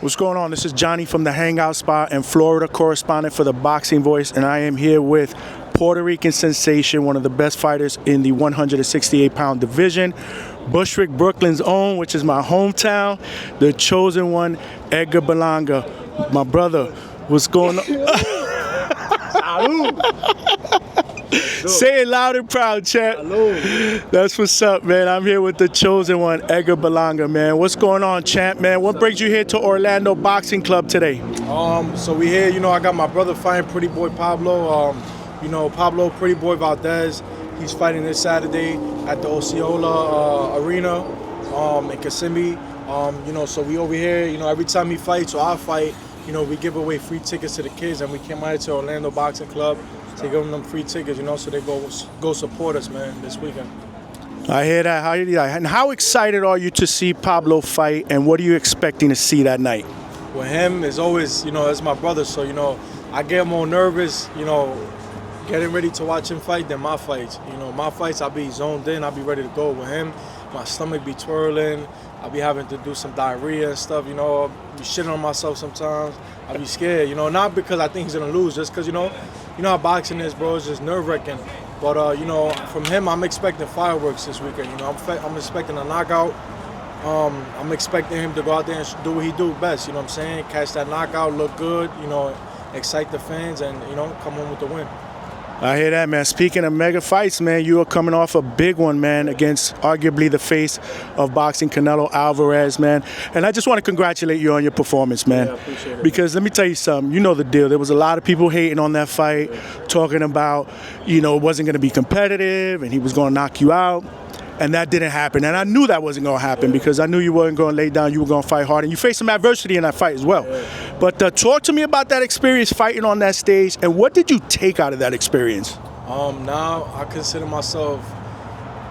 What's going on? This is Johnny from the Hangout Spot and Florida correspondent for the Boxing Voice, and I am here with Puerto Rican sensation, one of the best fighters in the 168-pound division, Bushwick, Brooklyn's own, which is my hometown, the chosen one, Edgar Berlanga. My brother, what's going on? Say it loud and proud, champ. Hello. That's what's up, man. I'm here with the chosen one, Edgar Berlanga, man. What's going on, champ, man? What brings you here to Orlando Boxing Club today? So we here, I got my brother fighting Pretty Boy Pablo. Pablo Pretty Boy Valdez. He's fighting this Saturday at the Osceola Arena in Kissimmee. So we over here, every time he fights or I fight, we give away free tickets to the kids, and we came out to Orlando Boxing Club to give them free tickets, so they go support us, man, this weekend. I hear that. And how excited are you to see Pablo fight, and what are you expecting to see that night? With him, it's always, that's my brother, so, I get more nervous, getting ready to watch him fight than my fights. My fights, I'll be zoned in, I'll be ready to go. With him, my stomach be twirling, I'll be having to do some diarrhea and stuff, I'll be shitting on myself sometimes. I'll be scared, not because I think he's gonna lose, just because, you know how boxing is, bro, it's just nerve-wracking. But, from him, I'm expecting fireworks this weekend, I'm expecting a knockout. I'm expecting him to go out there and do what he do best, you know what I'm saying? Catch that knockout, look good, excite the fans, and, come home with the win. I hear that, man. Speaking of mega fights, man, you are coming off a big one, man, against arguably the face of boxing, Canelo Alvarez, man. And I just want to congratulate you on your performance, man. Yeah, I appreciate it. Because let me tell you something. You know the deal. There was a lot of people hating on that fight, talking about, it wasn't going to be competitive and he was going to knock you out. And that didn't happen. And I knew that wasn't going to happen because I knew you weren't going to lay down. You were going to fight hard. And you faced some adversity in that fight as well. But talk to me about that experience fighting on that stage. And what did you take out of that experience? Now I consider myself,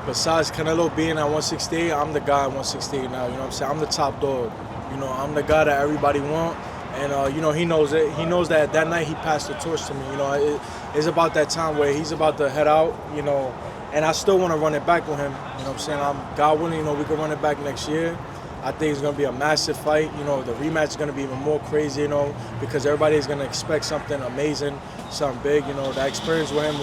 besides Canelo being at 168, I'm the guy at 168 now. You know what I'm saying? I'm the top dog. I'm the guy that everybody want. And, he knows it. He knows that night he passed the torch to me. It's about that time where he's about to head out, and I still want to run it back with him. You know what I'm saying? God willing, we can run it back next year. I think it's going to be a massive fight. The rematch is going to be even more crazy, because everybody is going to expect something amazing, something big. That experience with him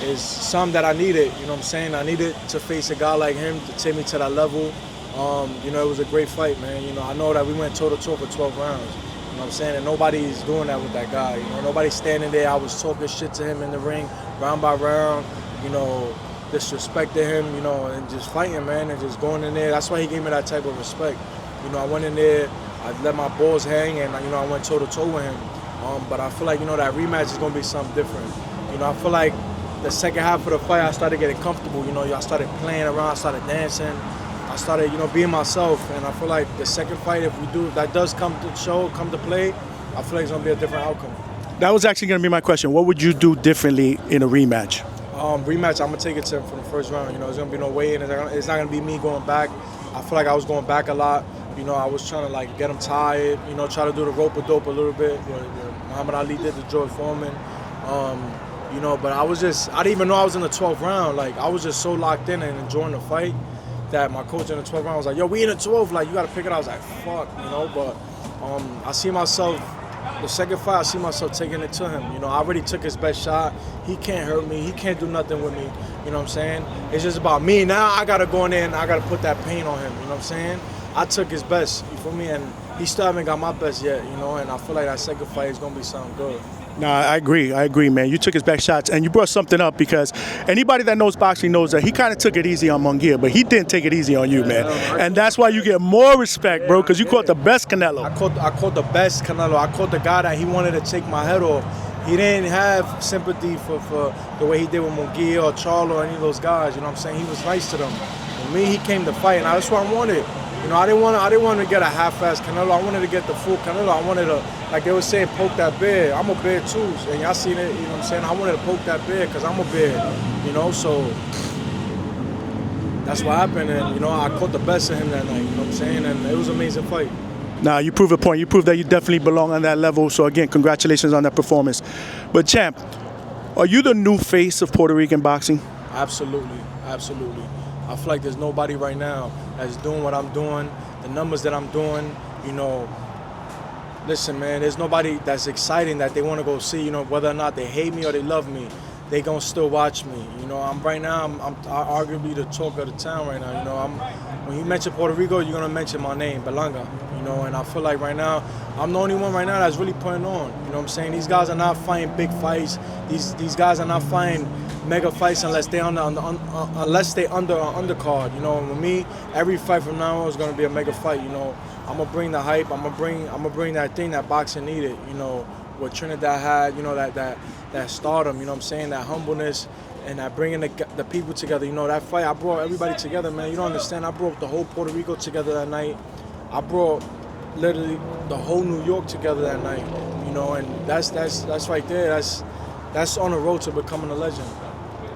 is something that I needed. You know what I'm saying? I needed to face a guy like him to take me to that level. It was a great fight, man. I know that we went toe-to-toe for 12 rounds. You know what I'm saying? And nobody's doing that with that guy. Nobody's standing there. I was talking shit to him in the ring, round by round. Disrespecting him, and just fighting, man, and just going in there. That's why he gave me that type of respect. I went in there, I let my balls hang, and, I went toe-to-toe with him. But I feel like, that rematch is going to be something different. I feel like the second half of the fight, I started getting comfortable. I started playing around, I started dancing. I started, being myself. And I feel like the second fight, if that does come to play, I feel like it's going to be a different outcome. That was actually going to be my question. What would you do differently in a rematch? Rematch, I'm going to take it to him from the first round. There's going to be no way in. It's not going to be me going back. I feel like I was going back a lot. I was trying to, get him tired, try to do the rope-a-dope a little bit. Muhammad Ali did the George Foreman. But I didn't even know I was in the 12th round. I was just so locked in and enjoying the fight that my coach in the 12th round was like, yo, we in the 12th. You got to pick it up. I was like, fuck, But I see myself. The second fight, I see myself taking it to him. I already took his best shot. He can't hurt me. He can't do nothing with me. You know what I'm saying? It's just about me. Now I got to go in there and I got to put that pain on him. You know what I'm saying? I took his best, you feel me? And he still haven't got my best yet, And I feel like that second fight is going to be something good. No, I agree, man. You took his best shots, and you brought something up because anybody that knows boxing knows that he kind of took it easy on Munguia, but he didn't take it easy on you, man. And that's why you get more respect, bro, because you caught the best Canelo. I caught the best Canelo. I caught the guy that he wanted to take my head off. He didn't have sympathy for the way he did with Munguia or Charlo or any of those guys. You know what I'm saying? He was nice to them. For me, he came to fight, and that's what I wanted. I didn't want to get a half-assed Canelo. I wanted to get the full Canelo. I wanted to, like they were saying, poke that bear. I'm a bear too, and y'all seen it. You know what I'm saying? I wanted to poke that bear because I'm a bear. So that's what happened, and I caught the best of him that night. You know what I'm saying? And it was an amazing fight. Nah, you prove a point. You prove that you definitely belong on that level. So again, congratulations on that performance. But champ, are you the new face of Puerto Rican boxing? Absolutely, absolutely. I feel like there's nobody right now that's doing what I'm doing, the numbers that I'm doing, Listen, man, there's nobody that's exciting that they want to go see. You know, whether or not they hate me or they love me, they gonna still watch me. You know, I'm arguably the talk of the town right now. You know, when you mention Puerto Rico, you're gonna mention my name, Berlanga. You know, and I feel like right now I'm the only one right now that's really putting on. You know what I'm saying? These guys are not fighting big fights. These guys are not fighting mega fights unless they under an undercard. You know, and with me, every fight from now on is gonna be a mega fight. You know, I'm gonna bring the hype. I'm gonna bring that thing that boxing needed. You know, what Trinidad had. You know, that stardom. You know what I'm saying? That humbleness and that bringing the people together. You know, that fight, I brought everybody together, man. You don't understand. I brought the whole Puerto Rico together that night. I brought literally the whole New York together that night. You know, and that's right there. That's on the road to becoming a legend.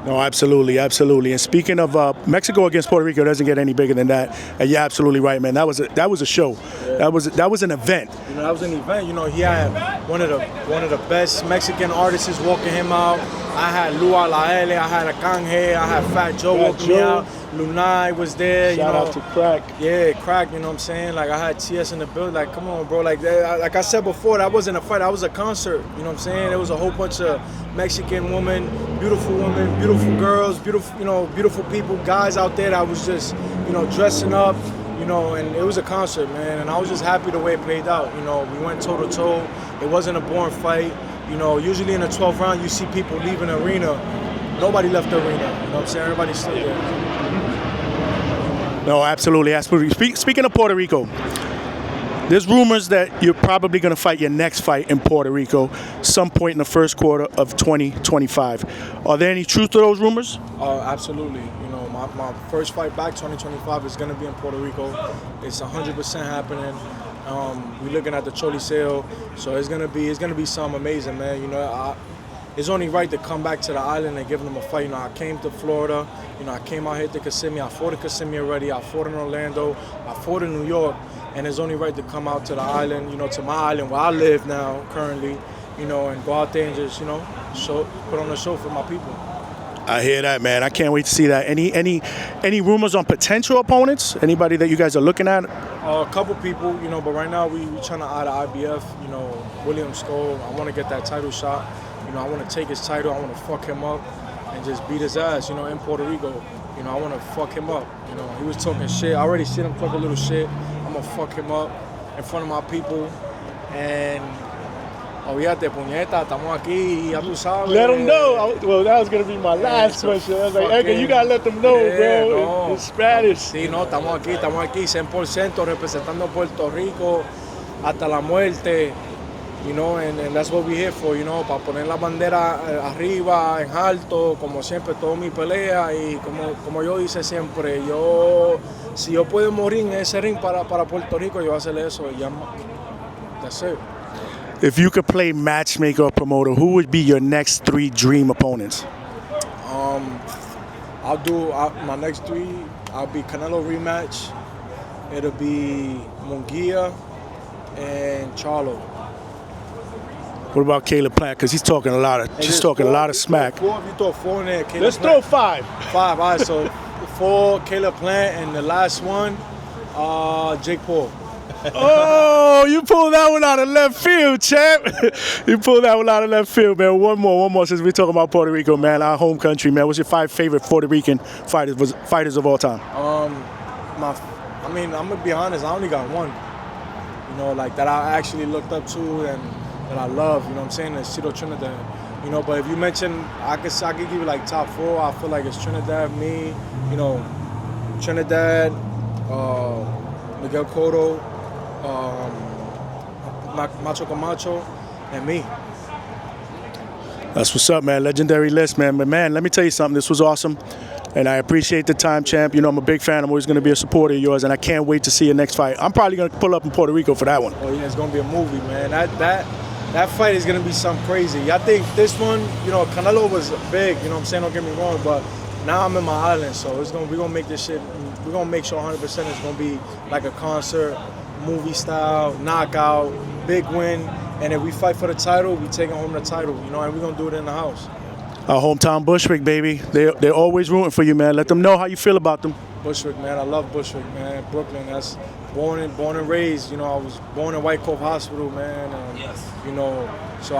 No, absolutely, absolutely. And speaking of Mexico against Puerto Rico, doesn't get any bigger than that. And you're absolutely right, man. That was a show. Yeah. That was an event. You know, that was an event. You know, he had one of the best Mexican artists walking him out. I had Lua La L, I had Akanje, I had Fat Joe walking me out. Lunai was there. Shout out to Crack. Yeah, Crack. You know what I'm saying? Like I had TS in the building. Like, come on, bro. Like I said before, that wasn't a fight. That was a concert. You know what I'm saying? There was a whole bunch of Mexican women, beautiful girls, beautiful people, guys out there that was just, you know, dressing up. You know, and it was a concert, man. And I was just happy the way it played out. You know, we went toe to toe. It wasn't a boring fight. You know, usually in the 12th round, you see people leaving the arena. Nobody left the arena. You know what I'm saying? Everybody's still there. No, absolutely, absolutely. Speaking of Puerto Rico, there's rumors that you're probably going to fight your next fight in Puerto Rico some point in the first quarter of 2025. Are there any truth to those rumors? Absolutely. You know, my first fight back, 2025, is going to be in Puerto Rico. It's 100% happening. We're looking at the Choliseo, so it's gonna be something amazing, man. You know, it's only right to come back to the island and give them a fight. You know, I came to Florida. You know, I came out here to Kissimmee. I fought at Kissimmee already. I fought in Orlando. I fought in New York, and it's only right to come out to the island. You know, to my island where I live now currently. You know, and go out there and just, you know, put on a show for my people. I hear that, man. I can't wait to see that. Any rumors on potential opponents? Anybody that you guys are looking at? A couple people, you know, but right now we trying to eye the IBF. You know, William Skull. I want to get that title shot. You know, I want to take his title. I want to fuck him up and just beat his ass. You know, in Puerto Rico. You know, I want to fuck him up. You know, he was talking shit. I already seen him talk a little shit. I'm gonna fuck him up in front of my people and. Olvídate, puñeta, estamos aquí, ya tú sabes. Let them know. Well, that was going to be my last question. I was like, Edgar, you got to let them know, bro. No. It's Spanish. Sí, no, estamos aquí 100% representando Puerto Rico hasta la muerte. You know, and that's what we're here for, you know, para poner la bandera arriba, en alto, como siempre, toda mi pelea. Y como yo hice siempre, si yo puedo morir en ese ring para Puerto Rico, yo voy a hacer eso. That's it. If you could play matchmaker or promoter, who would be your next 3 dream opponents? My next 3. I'll be Canelo rematch. It'll be Munguia and Charlo. What about Caleb Plant? Because he's talking a lot of smack. 4, if you throw 4 in there, Caleb Let's Plant. throw 5. 5, all right. So 4, Caleb Plant, and the last one, Jake Paul. Oh, you pulled that one out of left field, champ. You pulled that one out of left field, man. One more since we're talking about Puerto Rico, man, our home country, man. What's your 5 favorite Puerto Rican fighters of all time? I'm gonna be honest, I only got one. You know, like that I actually looked up to and that I love. You know what I'm saying? It's Tito Trinidad. You know, but if you mention, I could give you like top 4. I feel like it's Trinidad, me. You know, Trinidad, Miguel Cotto. Macho Camacho, and me. That's what's up, man. Legendary list, man. But, man, let me tell you something. This was awesome, and I appreciate the time, champ. You know, I'm a big fan. I'm always going to be a supporter of yours, and I can't wait to see your next fight. I'm probably going to pull up in Puerto Rico for that one. Oh, yeah, it's going to be a movie, man. That fight is going to be something crazy. I think this one, you know, Canelo was big, you know what I'm saying? Don't get me wrong, but now I'm in my island, so we're going to make this shit, we're going to make sure 100% it's going to be like a concert, movie style, knockout, big win, and if we fight for the title, we taking home the title, you know, and we're gonna do it in the house. Our hometown Bushwick, baby. They're always rooting for you, man. Let them know how you feel about them. Bushwick, man. I love Bushwick, man. Brooklyn. That's born and raised. You know, I was born in White Cove Hospital, man. And, you know, so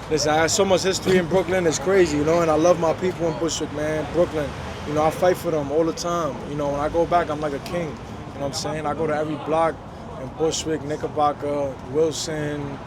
listen, I have so much history in Brooklyn. It's crazy, you know. And I love my people in Bushwick, man. Brooklyn. You know, I fight for them all the time. You know, when I go back, I'm like a king. You know what I'm saying? I go to every block in Bushwick, Knickerbocker, Wilson,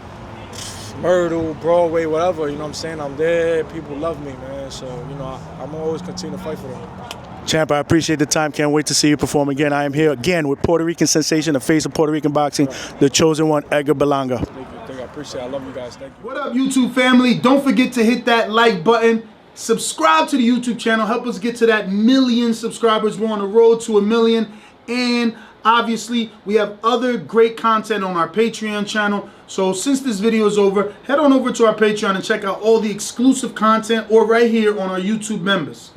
Myrtle, Broadway, whatever. You know what I'm saying? I'm there. People love me, man. So, you know, I'm always continue to fight for them. Champ, I appreciate the time. Can't wait to see you perform again. I am here again with Puerto Rican sensation, the face of Puerto Rican boxing, the chosen one, Edgar Berlanga. Thank you. I appreciate it. I love you guys. Thank you. What up, YouTube family? Don't forget to hit that like button. Subscribe to the YouTube channel. Help us get to that 1 million subscribers. We're on the road to 1 million. And obviously, we have other great content on our Patreon channel. So since this video is over, head on over to our Patreon and check out all the exclusive content or right here on our YouTube members.